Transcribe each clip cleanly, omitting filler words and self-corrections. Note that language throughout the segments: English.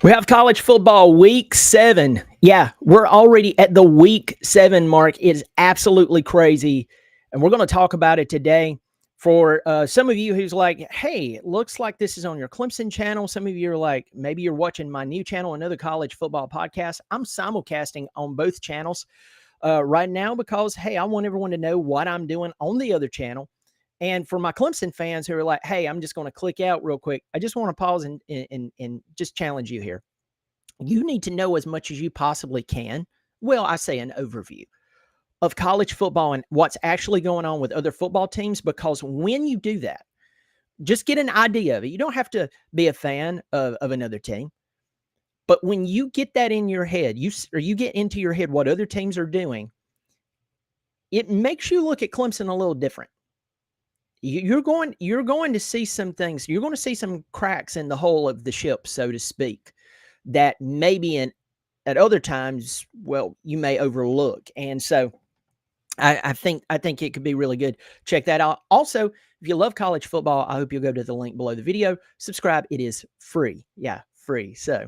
We have college football week 7. Yeah, we're already at the week 7 mark. It's absolutely crazy. And we're going to talk about it today. For some of you who's like, hey, it looks like this is on your Clemson channel. Some of you are like, maybe you're watching my new channel, another college football podcast. I'm simulcasting on both channels right now because, hey, I want everyone to know what I'm doing on the other channel. And for my Clemson fans who are like, hey, I'm just going to click out real quick, I just want to pause and just challenge you here. You need to know as much as you possibly can. Well, I say an overview of college football and what's actually going on with other football teams, because when you do that, just get an idea of it. You don't have to be a fan of another team. But when you get that in your head, you get into your head what other teams are doing, it makes you look at Clemson a little different. You're going to see some things. You're going to see some cracks in the hull of the ship, so to speak, that maybe at other times, well, you may overlook. And so I think it could be really good. Check that out. Also, if you love college football, I hope you'll go to the link below the video. Subscribe. It is free. Yeah, free. So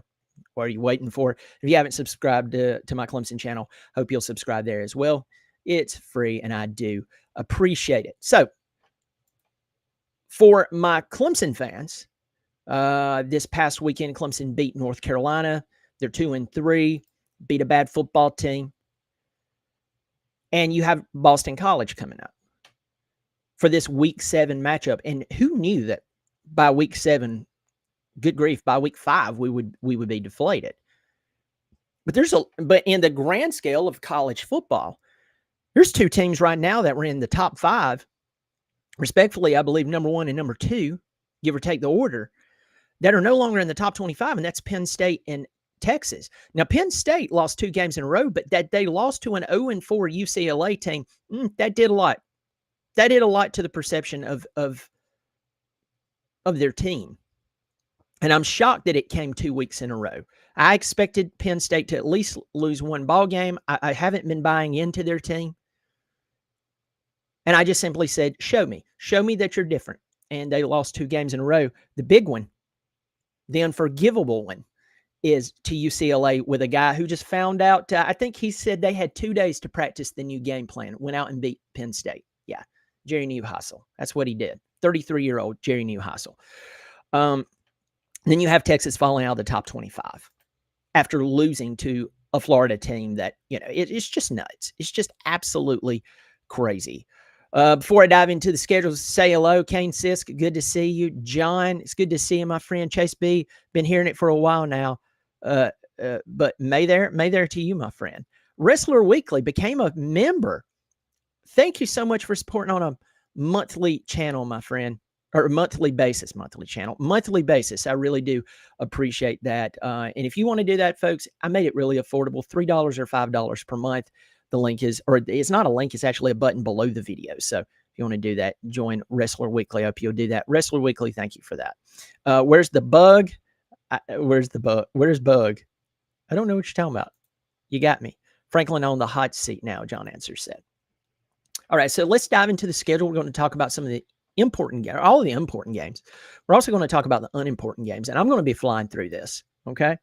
what are you waiting for? If you haven't subscribed to my Clemson channel, hope you'll subscribe there as well. It's free, and I do appreciate it. So for my Clemson fans, this past weekend, Clemson beat North Carolina. They're 2-3, beat a bad football team. And you have Boston College coming up for this week 7 matchup. And who knew that by week 7, good grief, by week 5, we would be deflated. But in the grand scale of college football, there's 2 teams right now that were in the top 5, respectfully, I believe number 1 and number 2, give or take the order, that are no longer in the top 25, and that's Penn State and Texas. Now, Penn State lost 2 games in a row, but that they lost to an 0-4 UCLA team, that did a lot. That did a lot to the perception of their team. And I'm shocked that it came 2 weeks in a row. I expected Penn State to at least lose 1 ball game. I haven't been buying into their team. And I just simply said, show me that you're different. And they lost 2 games in a row. The big one, the unforgivable one, is to UCLA with a guy who just found out, I think he said they had 2 days to practice the new game plan, went out and beat Penn State. Yeah, Jerry Neuheisel. That's what he did. 33-year-old Jerry Neuheisel. Then you have Texas falling out of the top 25 after losing to a Florida team that, it's just nuts. It's just absolutely crazy. Before I dive into the schedules, say hello, Kane Sisk. Good to see you. John, it's good to see you, my friend. Chase B, been hearing it for a while now. But may there to you, my friend. Wrestler Weekly became a member. Thank you so much for supporting on a monthly channel, my friend, or monthly basis. I really do appreciate that. And if you want to do that, folks, I made it really affordable, $3 or $5 per month. The link is, or it's not a link, it's actually a button below the video. So if you want to do that, join Wrestler Weekly. I hope you'll do that. Wrestler Weekly, thank you for that. Where's the bug? Where's the bug? Where's bug? I don't know what you're talking about. You got me. Franklin on the hot seat now, John Answer said. All right, so let's dive into the schedule. We're going to talk about some of the all of the important games. We're also going to talk about the unimportant games, and I'm going to be flying through this, okay?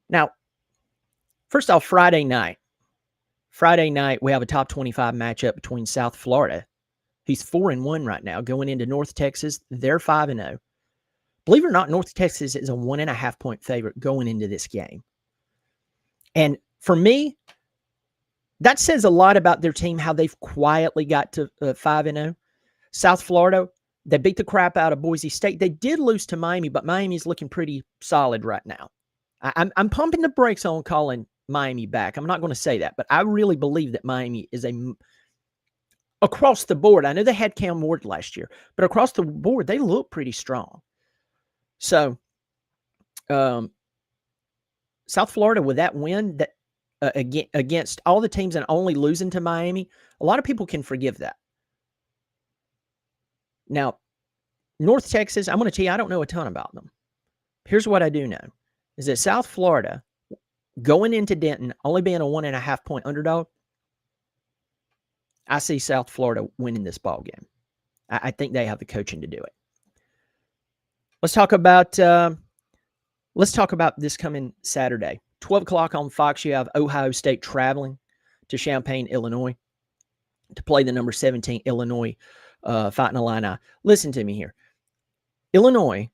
Now, first off, Friday night, we have a top 25 matchup between South Florida. He's 4-1 right now, going into North Texas. They're 5-0. Believe it or not, North Texas is a 1.5-point favorite going into this game. And for me, that says a lot about their team, how they've quietly got to 5-0. South Florida, they beat the crap out of Boise State. They did lose to Miami, but Miami's looking pretty solid right now. I'm pumping the brakes on calling Miami back. I'm not going to say that, but I really believe that Miami is across the board. I know they had Cam Ward last year, but across the board, they look pretty strong. So, South Florida with that win that against all the teams and only losing to Miami, a lot of people can forgive that. Now, North Texas, I'm going to tell you, I don't know a ton about them. Here's what I do know, is that South Florida, going into Denton, only being a 1.5-point underdog, I see South Florida winning this ball game. I think they have the coaching to do it. Let's talk about Let's talk about this coming Saturday. 12 o'clock on Fox, you have Ohio State traveling to Champaign, Illinois, to play the number 17 Illinois Fighting Illini. Listen to me here. Illinois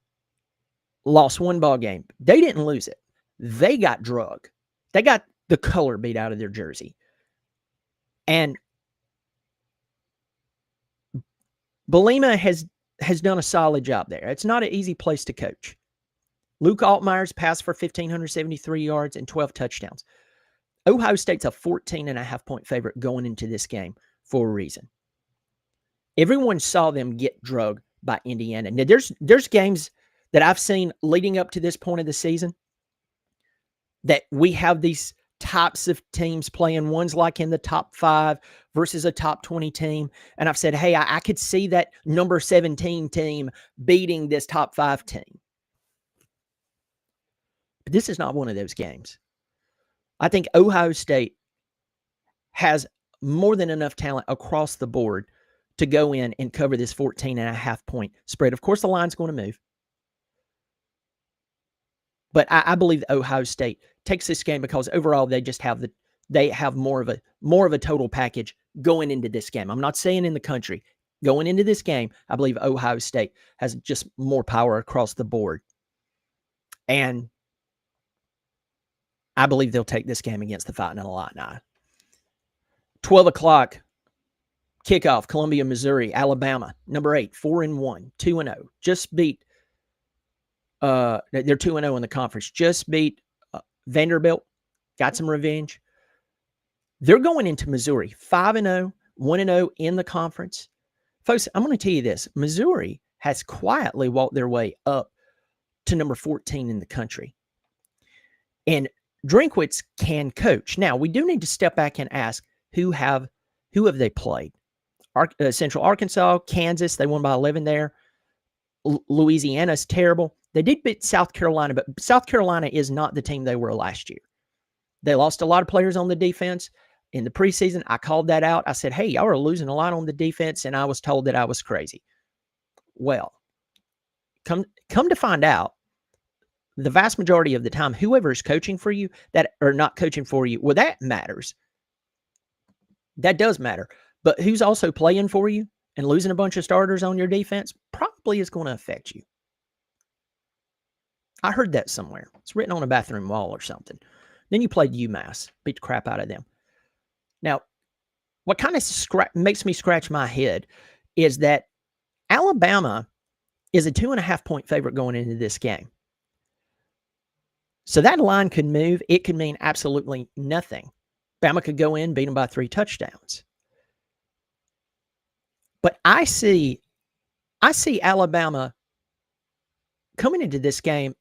lost one ball game. They didn't lose it. They got drugged. They got the color beat out of their jersey. And Bielema has done a solid job there. It's not an easy place to coach. Luke Altmaier's passed for 1,573 yards and 12 touchdowns. Ohio State's a 14.5-point favorite going into this game for a reason. Everyone saw them get drugged by Indiana. Now, there's games that I've seen leading up to this point of the season that we have these types of teams playing. One's like in the top 5 versus a top 20 team. And I've said, hey, I could see that number 17 team beating this top 5 team. But this is not one of those games. I think Ohio State has more than enough talent across the board to go in and cover this 14.5-point spread. Of course, the line's going to move. But I believe Ohio State takes this game because overall they have more of a total package going into this game. I'm not saying in the country. Going into this game, I believe Ohio State has just more power across the board. And I believe they'll take this game against the Fighting Illini. 12 o'clock kickoff, Columbia, Missouri, Alabama, number 8, 4-1, 2-0. Just beat, they're 2-0 in the conference. Just beat Vanderbilt, got some revenge. They're going into Missouri, 5-0, 1-0 in the conference. Folks, I'm going to tell you this. Missouri has quietly walked their way up to number 14 in the country. And Drinkwitz can coach. Now, we do need to step back and ask, who have they played? Central Arkansas, Kansas, they won by 11 there. Louisiana's terrible. They did beat South Carolina, but South Carolina is not the team they were last year. They lost a lot of players on the defense. In the preseason, I called that out. I said, hey, y'all are losing a lot on the defense, and I was told that I was crazy. Well, come to find out, the vast majority of the time, whoever is coaching for you that or not coaching for you, well, that matters. That does matter. But who's also playing for you and losing a bunch of starters on your defense probably is going to affect you. I heard that somewhere. It's written on a bathroom wall or something. Then you played UMass, beat the crap out of them. Now, what kind of makes me scratch my head is that Alabama is a 2.5-point favorite going into this game. So that line could move. It could mean absolutely nothing. Bama could go in, beat them by 3 touchdowns. But I see Alabama coming into this game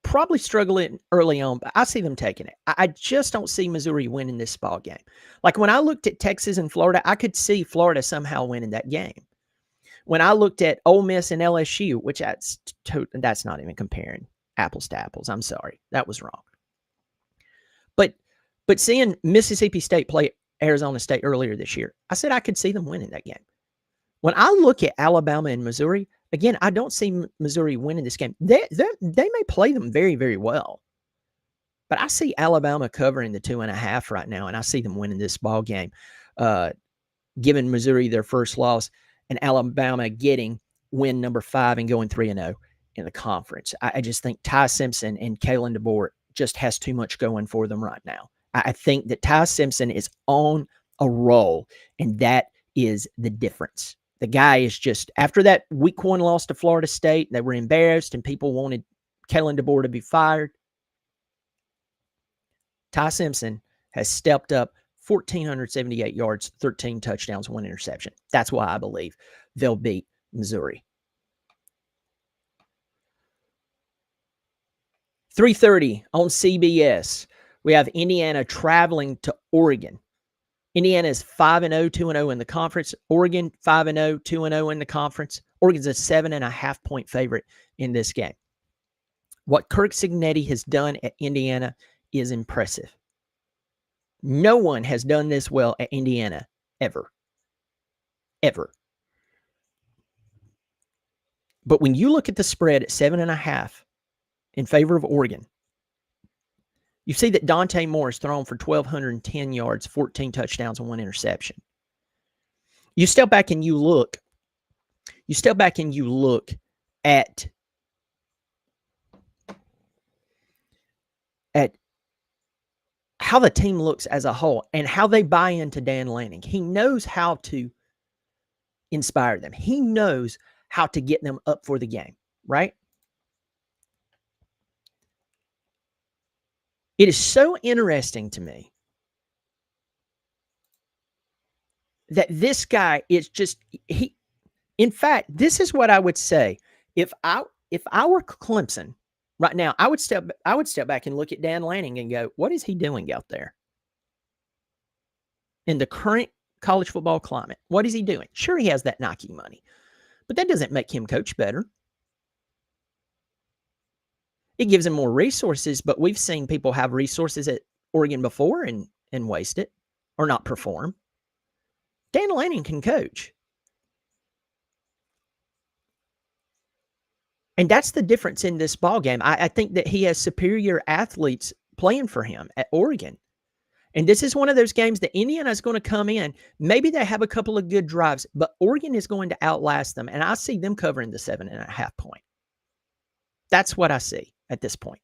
probably struggling early on, but I see them taking it. I just don't see Missouri winning this ball game. Like when I looked at Texas and Florida, I could see Florida somehow winning that game. When I looked at Ole Miss and LSU, which that's not even comparing apples to apples. I'm sorry. That was wrong. But seeing Mississippi State play Arizona State earlier this year, I said I could see them winning that game. When I look at Alabama and Missouri, again, I don't see Missouri winning this game. They may play them very, very well. But I see Alabama covering the 2.5 right now, and I see them winning this ball game, giving Missouri their first loss, and Alabama getting win number 5 and going 3-0 in the conference. I just think Ty Simpson and Kalen DeBoer just has too much going for them right now. I think that Ty Simpson is on a roll, and that is the difference. The guy is just, after that week 1 loss to Florida State, they were embarrassed and people wanted Kalen DeBoer to be fired. Ty Simpson has stepped up 1,478 yards, 13 touchdowns, 1 interception. That's why I believe they'll beat Missouri. 3:30 on CBS. We have Indiana traveling to Oregon. Indiana is 5-0, 2-0 in the conference. Oregon, 5-0, 2-0 in the conference. Oregon's a 7.5-point favorite in this game. What Kirk Cignetti has done at Indiana is impressive. No one has done this well at Indiana ever. Ever. But when you look at the spread at 7.5, in favor of Oregon. You see that Dante Moore is thrown for 1,210 yards, 14 touchdowns, and 1 interception. You step back and you look at how the team looks as a whole and how they buy into Dan Lanning. He knows how to inspire them. He knows how to get them up for the game, right? It is so interesting to me that this guy is just, in fact, this is what I would say. If I were Clemson right now, I would step back and look at Dan Lanning and go, what is he doing out there? In the current college football climate, what is he doing? Sure, he has that Nike money, but that doesn't make him coach better. It gives him more resources, but we've seen people have resources at Oregon before and waste it or not perform. Dan Lanning can coach. And that's the difference in this ball game. I think that he has superior athletes playing for him at Oregon. And this is one of those games that Indiana is going to come in. Maybe they have a couple of good drives, but Oregon is going to outlast them. And I see them covering the 7.5 point. That's what I see at this point.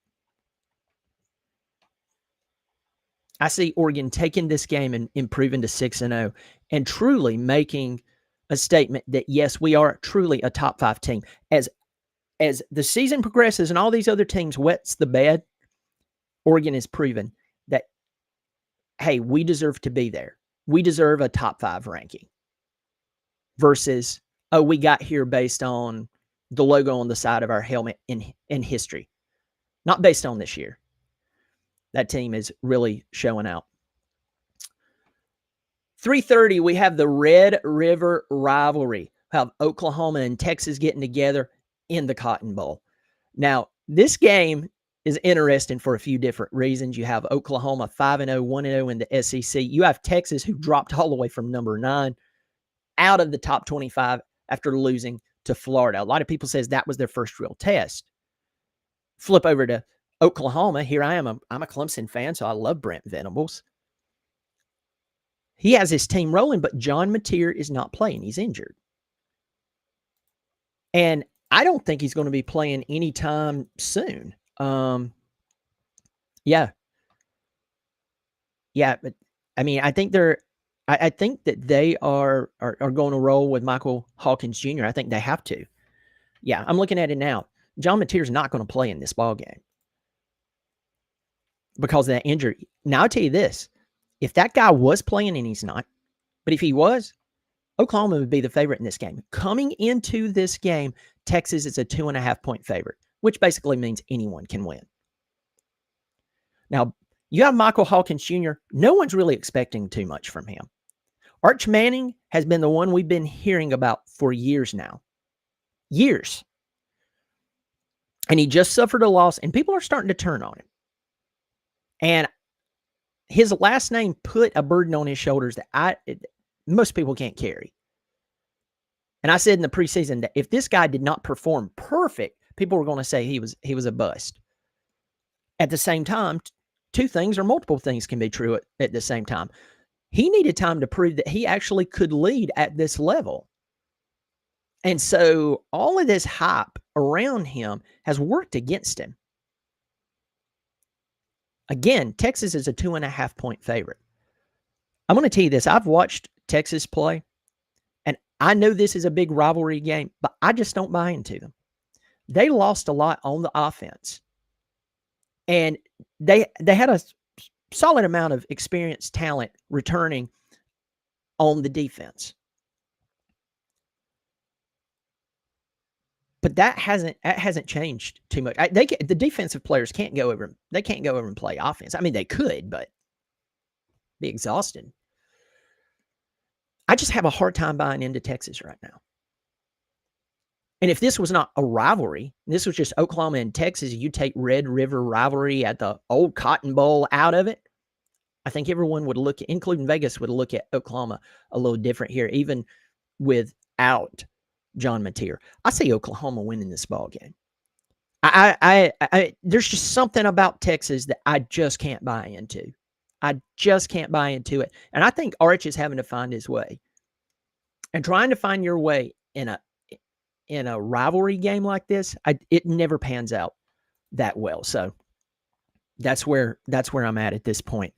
I see Oregon taking this game and improving to 6-0 and truly making a statement that, yes, we are truly a top 5 team. As the season progresses and all these other teams wets the bed, Oregon has proven that, hey, we deserve to be there. We deserve a top 5 ranking versus, oh, we got here based on the logo on the side of our helmet in history, not based on this year. That team is really showing out. 3:30, we have the Red River rivalry. We have Oklahoma and Texas getting together in the Cotton Bowl. Now, this game is interesting for a few different reasons. You have Oklahoma 5-0, 1-0 in the SEC. You have Texas, who dropped all the way from number 9 out of the top 25 after losing to Florida. A lot of people says that was their first real test. Flip over to Oklahoma. Here I am. I'm a Clemson fan, so I love Brent Venables. He has his team rolling, but John Mateer is not playing. He's injured. And I don't think he's going to be playing anytime soon. Yeah, but I mean, I think I think that they are going to roll with Michael Hawkins Jr. I think they have to. Yeah, I'm looking at it now. John Mateer's not going to play in this ball game because of that injury. Now, I'll tell you this. If that guy was playing, and he's not, but if he was, Oklahoma would be the favorite in this game. Coming into this game, Texas is a 2.5 point favorite, which basically means anyone can win. Now, you have Michael Hawkins Jr. No one's really expecting too much from him. Arch Manning has been the one we've been hearing about for years now. Years. And he just suffered a loss, and people are starting to turn on him. And his last name put a burden on his shoulders that most people can't carry. And I said in the preseason that if this guy did not perform perfect, people were going to say he was a bust. At the same time, two things or multiple things can be true at the same time. He needed time to prove that he actually could lead at this level. And so all of this hype around him has worked against him. Again, Texas is a 2.5 point favorite. I'm going to tell you this. I've watched Texas play, and I know this is a big rivalry game, but I just don't buy into them. They lost a lot on the offense, and they had a solid amount of experienced talent returning on the defense. But that hasn't changed too much. The defensive players can't go over. They can't go over and play offense. I mean, they could, but be exhausted. I just have a hard time buying into Texas right now. And if this was not a rivalry, this was just Oklahoma and Texas, you take Red River rivalry at the old Cotton Bowl out of it, I think everyone would look, including Vegas, would look at Oklahoma a little different here, even without John Mateer. I see Oklahoma winning this ball game. There's just something about Texas that I just can't buy into. I just can't buy into it. And I think Arch is having to find his way. And trying to find your way in a rivalry game like this, it never pans out that well. So that's where I'm at this point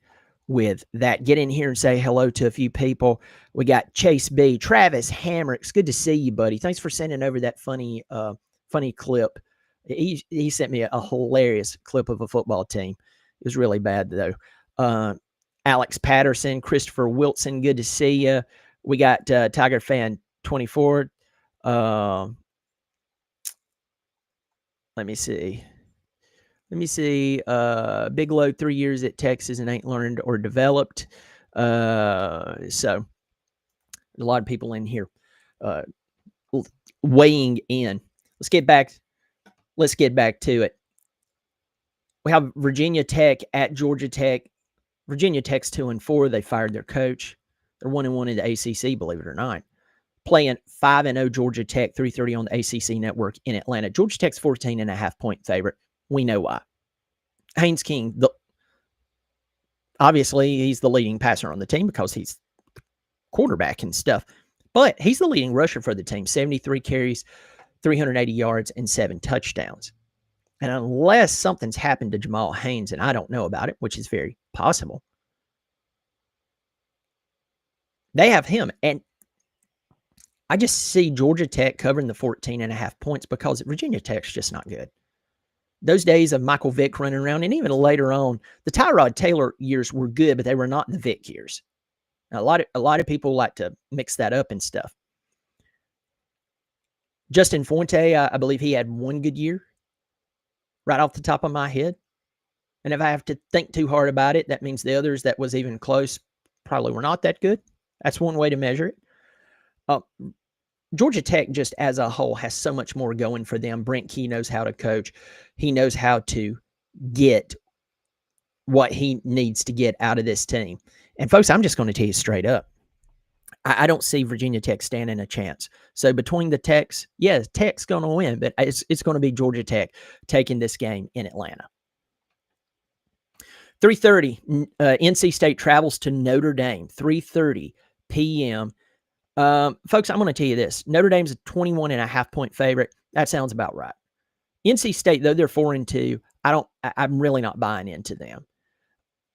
with that. Get in here and say hello to a few people. We got Chase B, Travis Hammer. It's good to see you, buddy. Thanks for sending over that funny clip. He sent me a hilarious clip of a football team. It was really bad though. Alex Patterson, Christopher Wilson, good to see you. We got Tiger Fan 24. Let me see. Big Load, 3 years at Texas and ain't learned or developed. So a lot of people in here weighing in. Let's get back to it. We have Virginia Tech at Georgia Tech. Virginia Tech's 2-4. They fired their coach. They're 1-1 in the ACC, believe it or not. Playing 5-0 Georgia Tech, 3:30 on the ACC network in Atlanta. Georgia Tech's 14.5-point favorite. We know why. Haynes King, obviously he's the leading passer on the team because he's quarterback and stuff. But he's the leading rusher for the team. 73 carries, 380 yards, and 7 touchdowns. And unless something's happened to Jamal Haynes, and I don't know about it, which is very possible, they have him. And I just see Georgia Tech covering the 14.5 points because Virginia Tech's just not good. Those days of Michael Vick running around, and even later on, the Tyrod Taylor years were good, but they were not the Vick years. Now, a lot of people like to mix that up and stuff. Justin Fuente, I believe he had one good year, right off the top of my head. And if I have to think too hard about it, that means the others that was even close probably were not that good. That's one way to measure it. Georgia Tech, just as a whole, has so much more going for them. Brent Key knows how to coach. He knows how to get what he needs to get out of this team. And folks, I'm just going to tell you straight up, I don't see Virginia Tech standing a chance. So between the Techs, yes, Tech's going to win, but it's going to be Georgia Tech taking this game in Atlanta. 3:30, NC State travels to Notre Dame. 3:30 p.m. Folks, I'm going to tell you this. Notre Dame's a 21.5-point favorite. That sounds about right. NC State, though they're 4-2, I'm really not buying into them.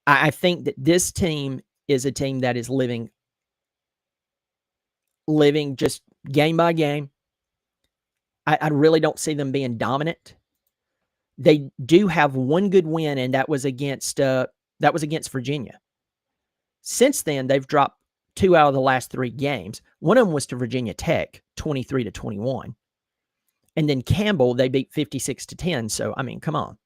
I think that this team is a team that is living just game by game. I really don't see them being dominant. They do have one good win, and that was against Virginia. Since then, they've dropped 2 out of the last 3 games. One of them was to Virginia Tech, 23-21. And then Campbell, they beat 56-10. So, I mean, come on.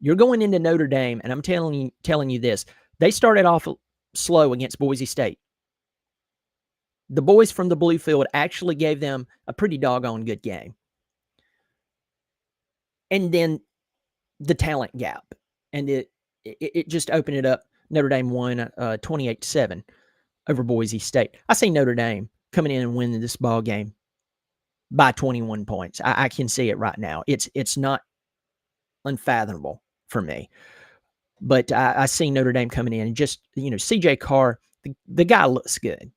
You're going into Notre Dame, and I'm telling you this. They started off slow against Boise State. The boys from the Blue Field actually gave them a pretty doggone good game. And then the talent gap. And it just opened it up. Notre Dame won 28-7 over Boise State. I see Notre Dame coming in and winning this ball game by 21 points. I can see it right now. It's not unfathomable for me. But I see Notre Dame coming in and just, CJ Carr, the guy looks good.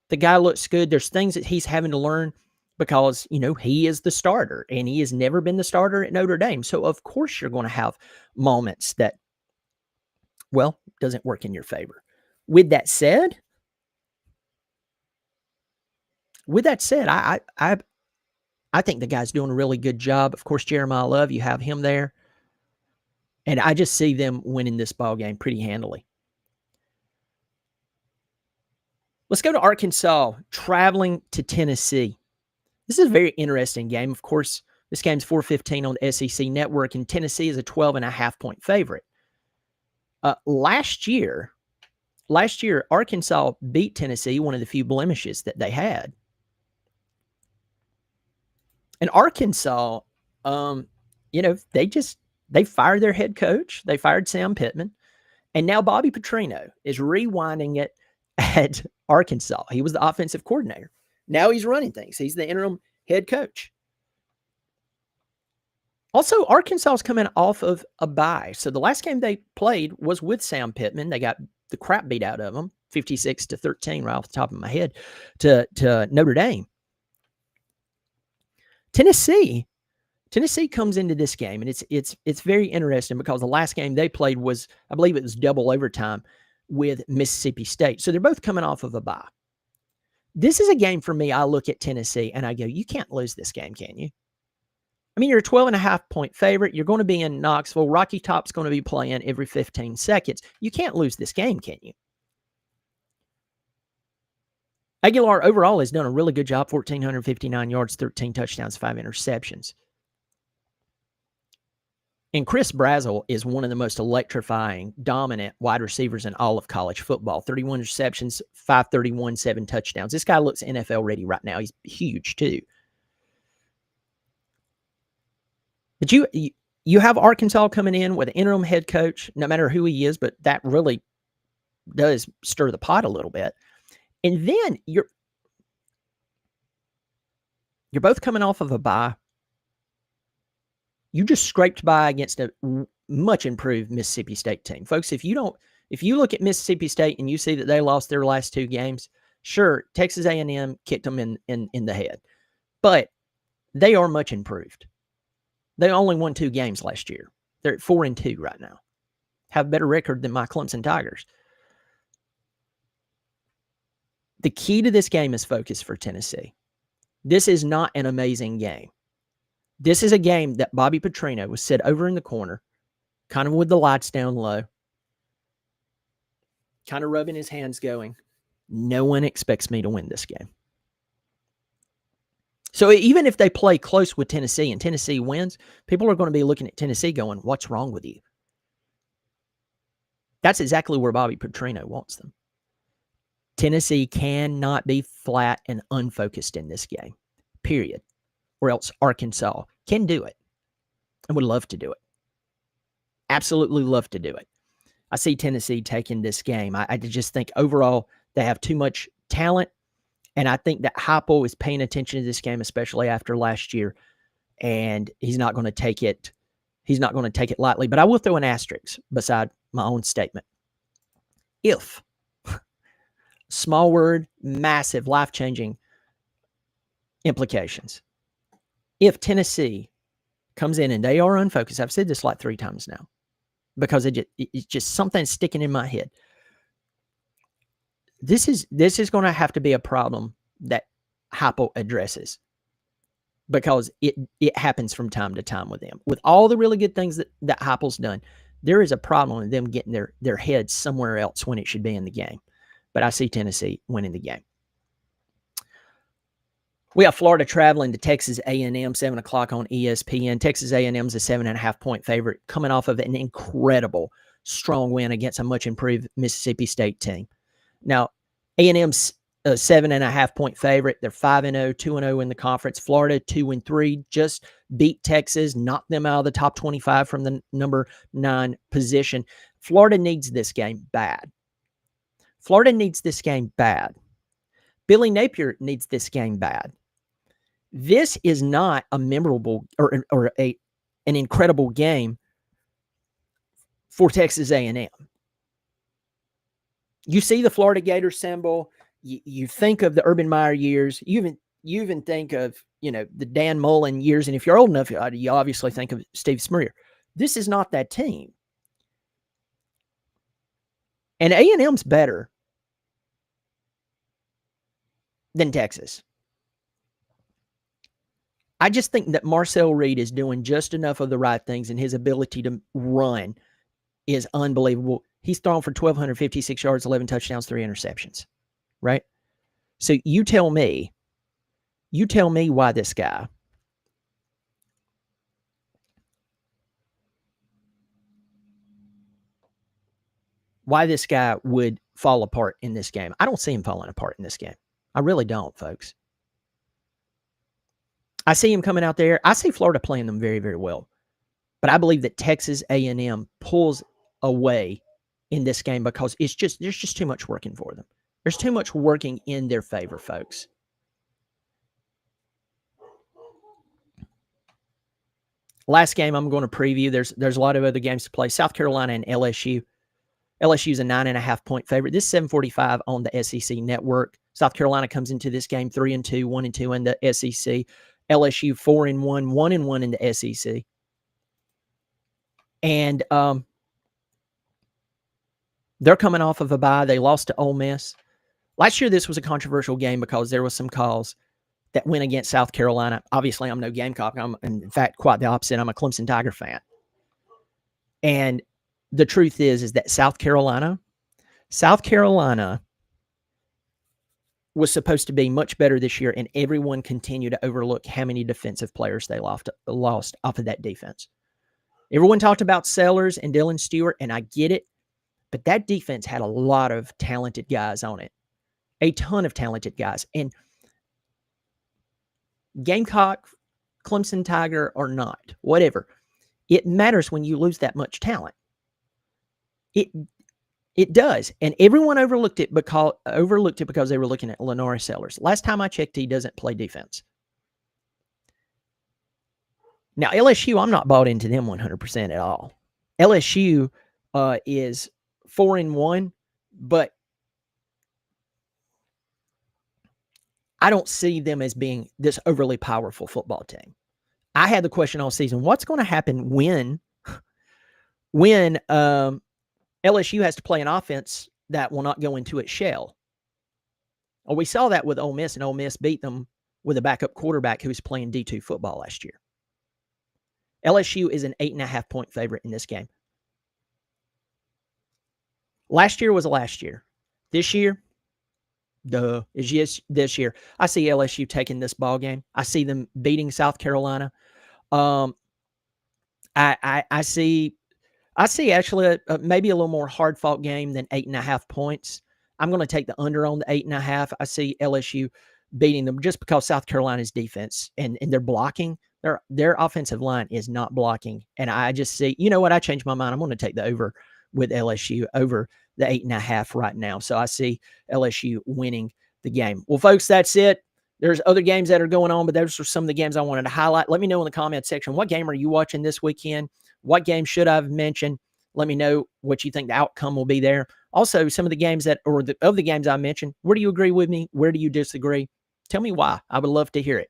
The guy looks good. There's things that he's having to learn because, he is the starter and he has never been the starter at Notre Dame. So, of course, you're going to have moments that, doesn't work in your favor. With that said, I think the guy's doing a really good job. Of course, Jeremiah Love, you have him there. And I just see them winning this ball game pretty handily. Let's go to Arkansas, traveling to Tennessee. This is a very interesting game. Of course, this game's 4:15 on the SEC network, and Tennessee is a 12.5-point favorite. Last year, Arkansas beat Tennessee, one of the few blemishes that they had. And Arkansas, they fired their head coach. They fired Sam Pittman. And now Bobby Petrino is rewinding it at Arkansas. He was the offensive coordinator. Now he's running things. He's the interim head coach. Also, Arkansas is coming off of a bye. So the last game they played was with Sam Pittman. They got the crap beat out of them, 56-13, right off the top of my head, to Notre Dame. Tennessee comes into this game, and it's very interesting because the last game they played was, I believe it was double overtime with Mississippi State. So they're both coming off of a bye. This is a game for me. I look at Tennessee and I go, you can't lose this game, can you? I mean, you're a 12.5-point favorite. You're going to be in Knoxville. Rocky Top's going to be playing every 15 seconds. You can't lose this game, can you? Aguilar overall has done a really good job, 1,459 yards, 13 touchdowns, 5 interceptions. And Chris Brazzell is one of the most electrifying, dominant wide receivers in all of college football. 31 receptions, 531, 7 touchdowns. This guy looks NFL ready right now. He's huge too. But you have Arkansas coming in with an interim head coach, no matter who he is, but that really does stir the pot a little bit. And then you're both coming off of a bye. You just scraped by against a much improved Mississippi State team. Folks, if you look at Mississippi State and you see that they lost their last 2 games, sure, Texas A&M kicked them in the head. But they are much improved. They only won 2 games last year. They're at 4-2 right now. Have a better record than my Clemson Tigers. The key to this game is focus for Tennessee. This is not an amazing game. This is a game that Bobby Petrino was set over in the corner, kind of with the lights down low, kind of rubbing his hands going, no one expects me to win this game. So even if they play close with Tennessee and Tennessee wins, people are going to be looking at Tennessee going, what's wrong with you? That's exactly where Bobby Petrino wants them. Tennessee cannot be flat and unfocused in this game, period. Or else Arkansas can do it and would love to do it. Absolutely love to do it. I see Tennessee taking this game. I just think overall they have too much talent, and I think that Heupel is paying attention to this game, especially after last year, and he's not going to take it. He's not going to take it lightly. But I will throw an asterisk beside my own statement. If, small word, massive, life-changing implications. If Tennessee comes in and they are unfocused, I've said this like 3 times now, because it's just something sticking in my head. This is going to have to be a problem that Heupel addresses, because it happens from time to time with them. With all the really good things that Heupel's done, there is a problem with them getting their heads somewhere else when it should be in the game. But I see Tennessee winning the game. We have Florida traveling to Texas A&M, 7 o'clock on ESPN. Texas A&M's a 7.5-point favorite, coming off of an incredible, strong win against a much improved Mississippi State team. Now, A&M's a 7.5-point favorite. They're 5-0, 2-0 in the conference. Florida 2-3, just beat Texas, knocked them out of the top 25 from the number 9 position. Florida needs this game bad. Florida needs this game bad. Billy Napier needs this game bad. This is not a memorable or an incredible game for Texas A&M. You see the Florida Gator symbol. You think of the Urban Meyer years. You even think of the Dan Mullen years. And if you're old enough, you obviously think of Steve Smurrier. This is not that team. And A&M's better than Texas. I just think that Marcel Reed is doing just enough of the right things, and his ability to run is unbelievable. He's thrown for 1,256 yards, 11 touchdowns, 3 interceptions, right? So you tell me why this guy would fall apart in this game. I don't see him falling apart in this game. I really don't, folks. I see him coming out there. I see Florida playing them very, very well. But I believe that Texas A&M pulls away in this game because there's just too much working for them. There's too much working in their favor, folks. Last game I'm going to preview. There's a lot of other games to play. South Carolina and LSU. LSU's a 9.5-point favorite. This is 7:45 on the SEC network. South Carolina comes into this game 3-2, 1-2 in the SEC. LSU 4-1, 1-1 in the SEC. And they're coming off of a bye. They lost to Ole Miss. Last year, this was a controversial game because there was some calls that went against South Carolina. Obviously, I'm no Gamecock. I'm, in fact, quite the opposite. I'm a Clemson Tiger fan. And the truth is that South Carolina was supposed to be much better this year, and everyone continued to overlook how many defensive players they lost off of that defense. Everyone talked about Sellers and Dylan Stewart, and I get it, but that defense had a lot of talented guys on it, a ton of talented guys. And Gamecock, Clemson Tiger or not, whatever, it matters when you lose that much talent. It does. And everyone overlooked it because they were looking at Lenora Sellers. Last time I checked, he doesn't play defense. Now, LSU, I'm not bought into them 100% at all. LSU is 4-1, but I don't see them as being this overly powerful football team. I had the question all season, what's going to happen when LSU has to play an offense that will not go into its shell? Well, we saw that with Ole Miss, and Ole Miss beat them with a backup quarterback who was playing D2 football last year. LSU is an 8.5-point favorite in this game. Last year was last year. This year, is yes this year. I see LSU taking this ball game. I see them beating South Carolina. I see actually maybe a little more hard-fought game than 8.5 points. I'm going to take the under on the 8.5. I see LSU beating them just because South Carolina's defense and their blocking, their offensive line is not blocking. And I just see, you know what? I changed my mind. I'm going to take the over with LSU over the 8.5 right now. So I see LSU winning the game. Well, folks, that's it. There's other games that are going on, but those are some of the games I wanted to highlight. Let me know in the comment section, what game are you watching this weekend? What game should I have mentioned? Let me know what you think the outcome will be there. Also, some of the games of the games I mentioned, where do you agree with me? Where do you disagree? Tell me why. I would love to hear it.